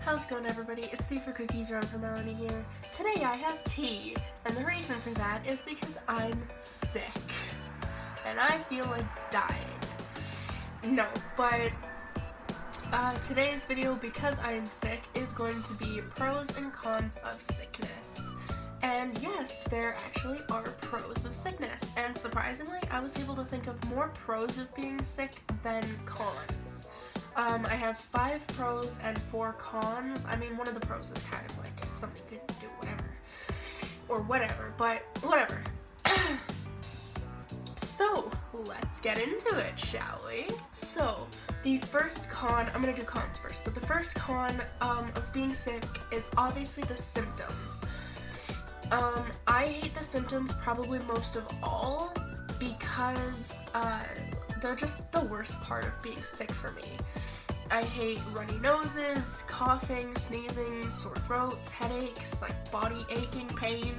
How's it going, everybody? It's C for Cookies, or I'm for Melanie here. Today I have tea, and the reason for that is because I'm sick. And I feel like dying. No, but today's video, because I am sick, is going to be pros and cons of sickness. And yes, there actually are pros of sickness, and surprisingly, I was able to think of more pros of being sick than cons. I have 5 pros and 4 cons. I mean, one of the pros is kind of like something you could do whatever, but whatever. So, let's get into it, shall we? So, the first con, I'm gonna do cons first, but the first con of being sick is obviously the symptoms. I hate the symptoms probably most of all because they're just the worst part of being sick for me. I hate runny noses, coughing, sneezing, sore throats, headaches, like body aching, pain.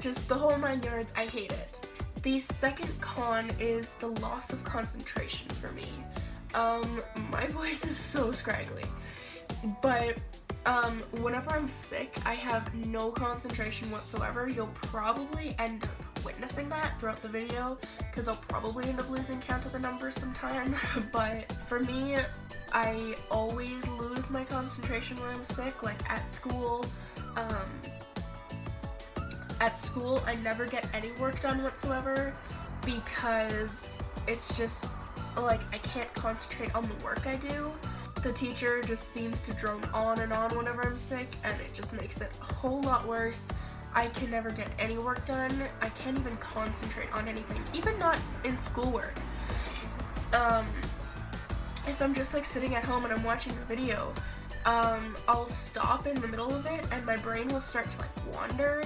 Just the whole 9 yards, I hate it. The second con is the loss of concentration for me. My voice is so scraggly, but whenever I'm sick, I have no concentration whatsoever. You'll probably end up witnessing that throughout the video because I'll probably end up losing count of the numbers sometime. But for me, I always lose my concentration when I'm sick. Like at school, I never get any work done whatsoever because it's just like I can't concentrate on the work I do. The teacher just seems to drone on and on whenever I'm sick, and it just makes it a whole lot worse. I can never get any work done. I can't even concentrate on anything, even not in schoolwork. If I'm just like sitting at home and I'm watching a video, I'll stop in the middle of it and my brain will start to like wander,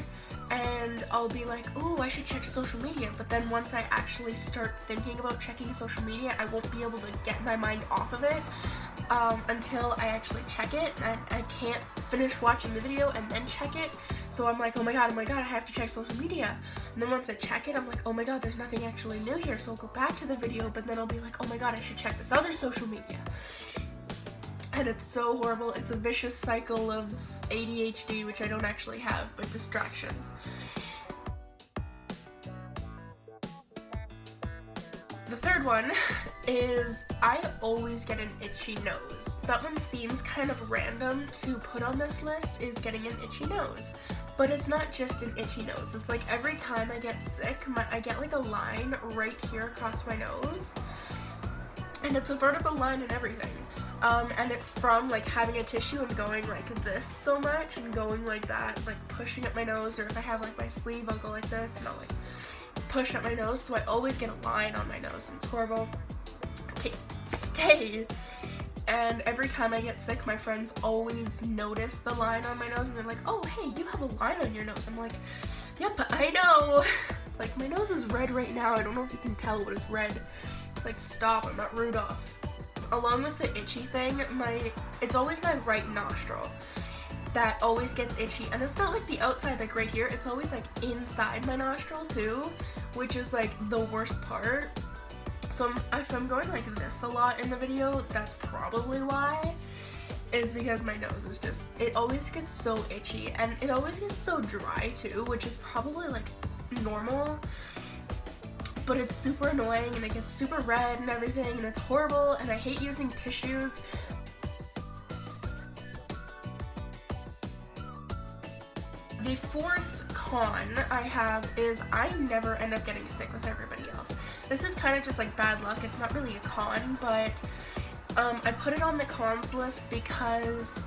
and I'll be like, ooh, I should check social media, but then once I actually start thinking about checking social media, I won't be able to get my mind off of it until I actually check it. I can't finish watching the video and then check it, so I'm like, oh my god, I have to check social media. And then once I check it, I'm like, oh my god, there's nothing actually new here, so I'll go back to the video, but then I'll be like, oh my god, I should check this other social media. And it's so horrible. It's a vicious cycle of ADHD, which I don't actually have, but distractions. The third one is I always get an itchy nose. That one seems kind of random to put on this list, is getting an itchy nose. But it's not just an itchy nose. It's like every time I get sick, I get like a line right here across my nose. And it's a vertical line and everything. And it's from like having a tissue and going like this so much and going like that, like pushing at my nose, or if I have like my sleeve, I'll go like this and I'll like push at my nose, so I always get a line on my nose and it's horrible. Okay, stay. And every time I get sick, my friends always notice the line on my nose and they're like, oh hey, you have a line on your nose. I'm like, yep, I know. Like my nose is red right now. I don't know if you can tell, but it's red. It's like, stop, I'm not Rudolph. Along with the itchy thing, it's always my right nostril that always gets itchy, and it's not like the outside, like right here, it's always like inside my nostril too, which is like the worst part. So if I'm going like this a lot in the video, that's probably why, is because my nose is just, it always gets so itchy, and it always gets so dry too, which is probably like normal. But it's super annoying and it gets super red and everything, and it's horrible, and I hate using tissues. The fourth con I have is I never end up getting sick with everybody else. This is kind of just like bad luck. It's not really a con, but I put it on the cons list because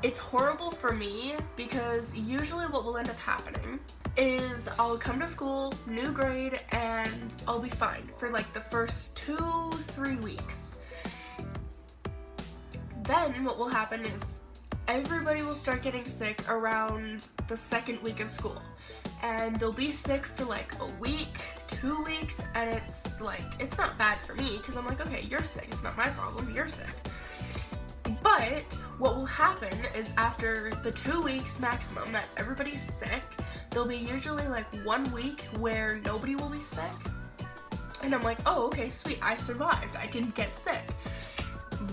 it's horrible for me, because usually what will end up happening is I'll come to school, new grade, and I'll be fine for like the first 2-3 weeks. Then what will happen is everybody will start getting sick around the second week of school, and they'll be sick for like a week, 2 weeks, and it's like, it's not bad for me because I'm like, okay, you're sick, it's not my problem, you're sick. But what will happen is after the 2 weeks maximum that everybody's sick, there'll be usually like 1 week where nobody will be sick. And I'm like, oh, okay, sweet, I survived. I didn't get sick.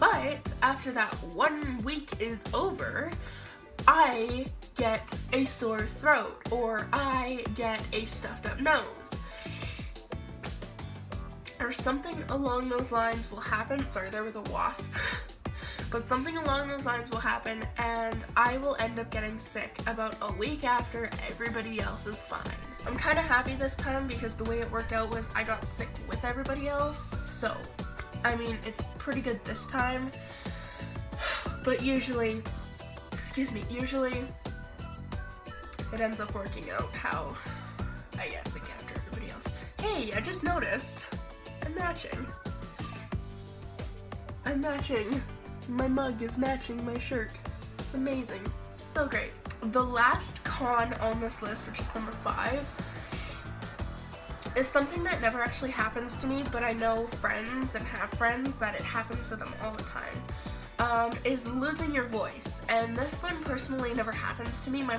But after that 1 week is over, I get a sore throat, or I get a stuffed up nose, or something along those lines will happen. Sorry, there was a wasp. But something along those lines will happen, and I will end up getting sick about a week after everybody else is fine. I'm kind of happy this time because the way it worked out was I got sick with everybody else, so I mean, it's pretty good this time. But usually it ends up working out how I get sick after everybody else. Hey, I just noticed I'm matching. My mug is matching my shirt. It's amazing. It's so great. The last con on this list, which is number 5, is something that never actually happens to me, but I know friends and have friends that it happens to them all the time, is losing your voice. And this one personally never happens to me. My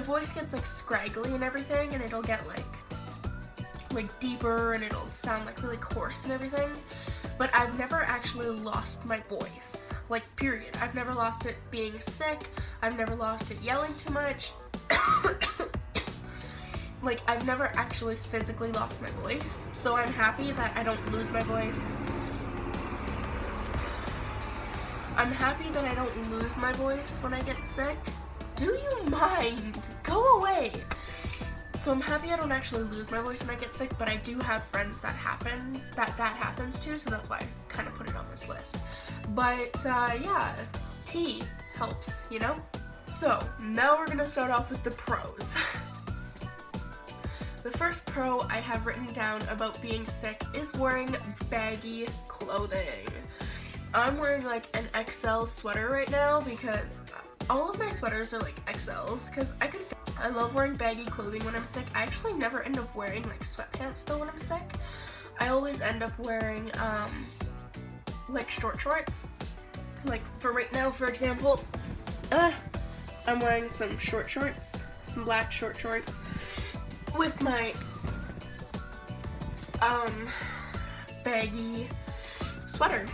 voice gets like scraggly and everything, and it'll get like deeper, and it'll sound like really coarse and everything. But I've never actually lost my voice, like period. I've never lost it being sick. I've never lost it yelling too much. Like, I've never actually physically lost my voice, so I'm happy that I don't lose my voice. I'm happy that I don't lose my voice when I get sick. Do you mind? Go away! So I'm happy I don't actually lose my voice when I get sick, but I do have friends that happens to, so that's why I kind of put it on this list. But yeah, tea helps, you know? So now we're gonna start off with the pros. The first pro I have written down about being sick is wearing baggy clothing. I'm wearing like an XL sweater right now because all of my sweaters are like XLs because I love wearing baggy clothing when I'm sick. I actually never end up wearing like sweatpants though when I'm sick. I always end up wearing like short shorts. Like for right now, for example, I'm wearing some short shorts, some black short shorts with my baggy sweater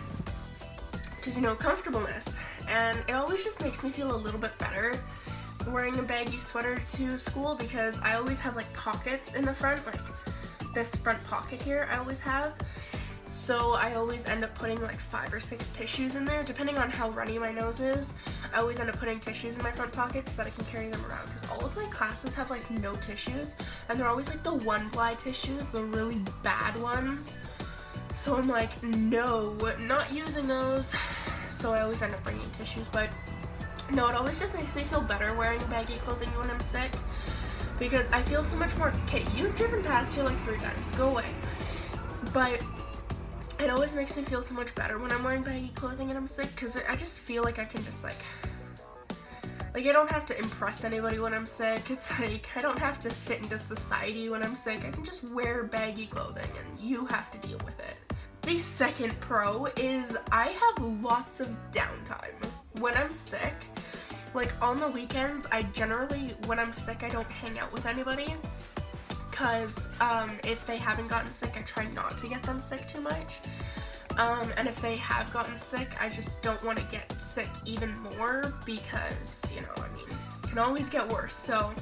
because, you know, comfortableness. And it always just makes me feel a little bit better wearing a baggy sweater to school because I always have like pockets in the front, like this front pocket here I always have. So I always end up putting like 5 or 6 tissues in there, depending on how runny my nose is. I always end up putting tissues in my front pockets so that I can carry them around because all of my classes have like no tissues, and they're always like the 1-ply tissues, the really bad ones. So I'm like, no, not using those. So I always end up bringing tissues, but no, it always just makes me feel better wearing baggy clothing when I'm sick because I feel so much more. Okay, you've driven past here like 3 times, go away. But it always makes me feel so much better when I'm wearing baggy clothing and I'm sick because I just feel like I can just like I don't have to impress anybody when I'm sick. It's like I don't have to fit into society when I'm sick. I can just wear baggy clothing and you have to deal with it. The second pro is I have lots of downtime when I'm sick. Like on the weekends, I generally, when I'm sick, I don't hang out with anybody because if they haven't gotten sick, I try not to get them sick too much. And if they have gotten sick, I just don't want to get sick even more because, you know, I mean, it can always get worse. So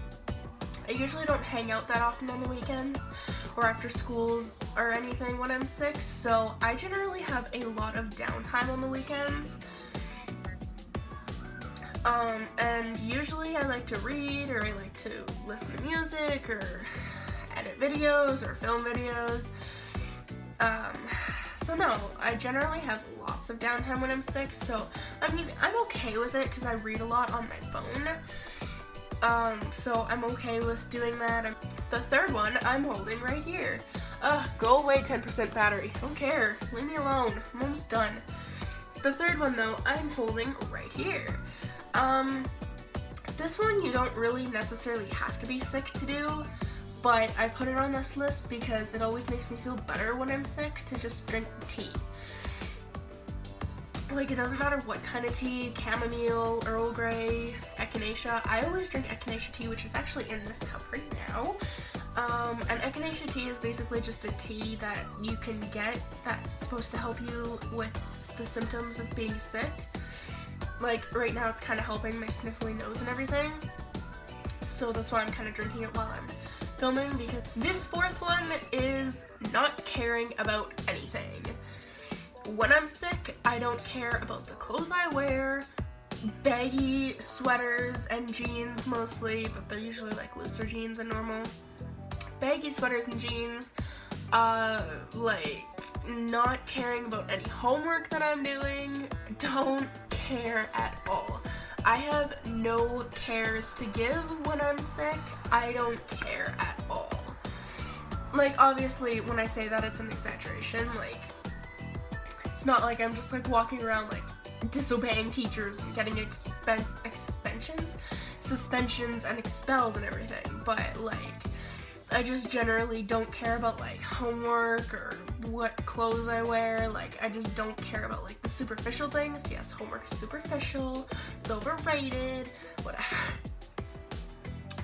I usually don't hang out that often on the weekends or after schools or anything when I'm sick. So I generally have a lot of downtime on the weekends. And usually I like to read, or I like to listen to music, or edit videos, or film videos. So no, I generally have lots of downtime when I'm sick, so I mean, I'm okay with it because I read a lot on my phone. So I'm okay with doing that. The third one I'm holding right here. Go away, 10% battery. Don't care. Leave me alone. I'm almost done. The third one though, I'm holding right here. This one you don't really necessarily have to be sick to do, but I put it on this list because it always makes me feel better when I'm sick to just drink tea. Like, it doesn't matter what kind of tea, chamomile, Earl Grey, echinacea. I always drink echinacea tea, which is actually in this cup right now. And echinacea tea is basically just a tea that you can get that's supposed to help you with the symptoms of being sick. Like right now it's kind of helping my sniffly nose and everything. So that's why I'm kind of drinking it while I'm filming, because this fourth one is not caring about anything. When I'm sick, I don't care about the clothes I wear, baggy sweaters and jeans mostly, but they're usually like looser jeans than normal. Baggy sweaters and jeans, like not caring about any homework that I'm doing, don't care at all. I have no cares to give when I'm sick. I don't care at all. Like, obviously, when I say that, it's an exaggeration. Like, it's not like I'm just, like, walking around, like, disobeying teachers and getting suspensions and expelled and everything. But, like, I just generally don't care about, like, homework or what clothes I wear. Like, I just don't care about, like, the superficial things. Yes, homework is superficial. It's overrated. Whatever.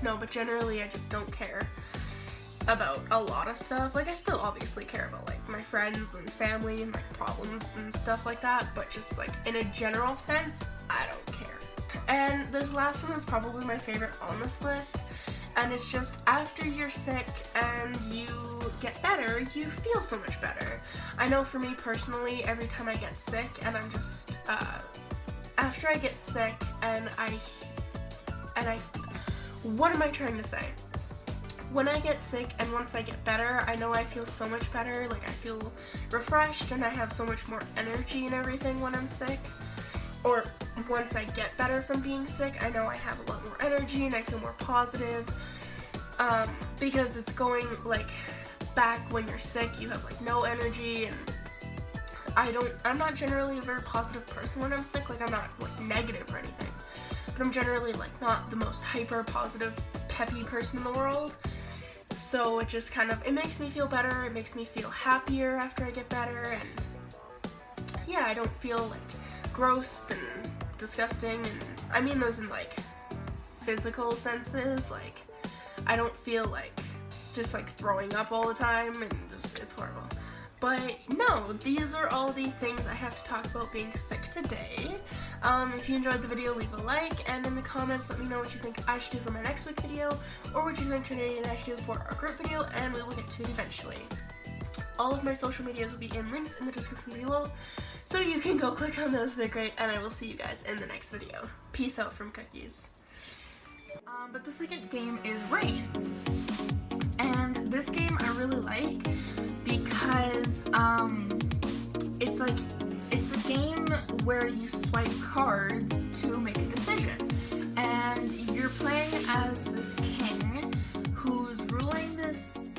No, but generally I just don't care about a lot of stuff. Like, I still obviously care about, like, my friends and family and, like, problems and stuff like that. But just, like, in a general sense, I don't care. And this last one is probably my favorite on this list. And it's just after you're sick and you get better, you feel so much better. I know for me personally, every time I get sick and I'm just, after I get sick and what am I trying to say? When I get sick and once I get better, I know I feel so much better. Like, I feel refreshed and I have so much more energy and everything when I'm sick. Or once I get better from being sick, I know I have a lot more energy and I feel more positive, because it's going, like, back when you're sick, you have, like, no energy, and I'm not generally a very positive person when I'm sick. Like, I'm not, like, negative or anything, but I'm generally, like, not the most hyper positive, peppy person in the world. So it just kind of, it makes me feel better, it makes me feel happier after I get better, and yeah, I don't feel, like, gross and disgusting, and I mean those in, like, physical senses. Like, I don't feel like just, like, throwing up all the time and just, it's horrible. But no, these are all the things I have to talk about being sick today. If you enjoyed the video, leave a like, and in the comments let me know what you think I should do for my next week video, or what you think Trinity and I should do for our group video, and we will get to it eventually. All of my social medias will be in links in the description below, so you can go click on those. They're great, and I will see you guys in the next video. Peace out from Cookies. But the second game is Reigns, and this game I really like because it's a game where you swipe cards to make a decision, and you're playing as this king who's ruling this.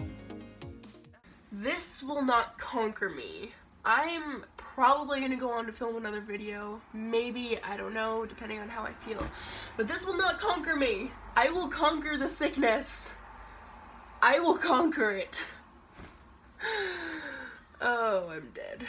This will not conquer me. I'm probably gonna go on to film another video. Maybe, I don't know, depending on how I feel. But this will not conquer me. I will conquer the sickness. I will conquer it. Oh, I'm dead.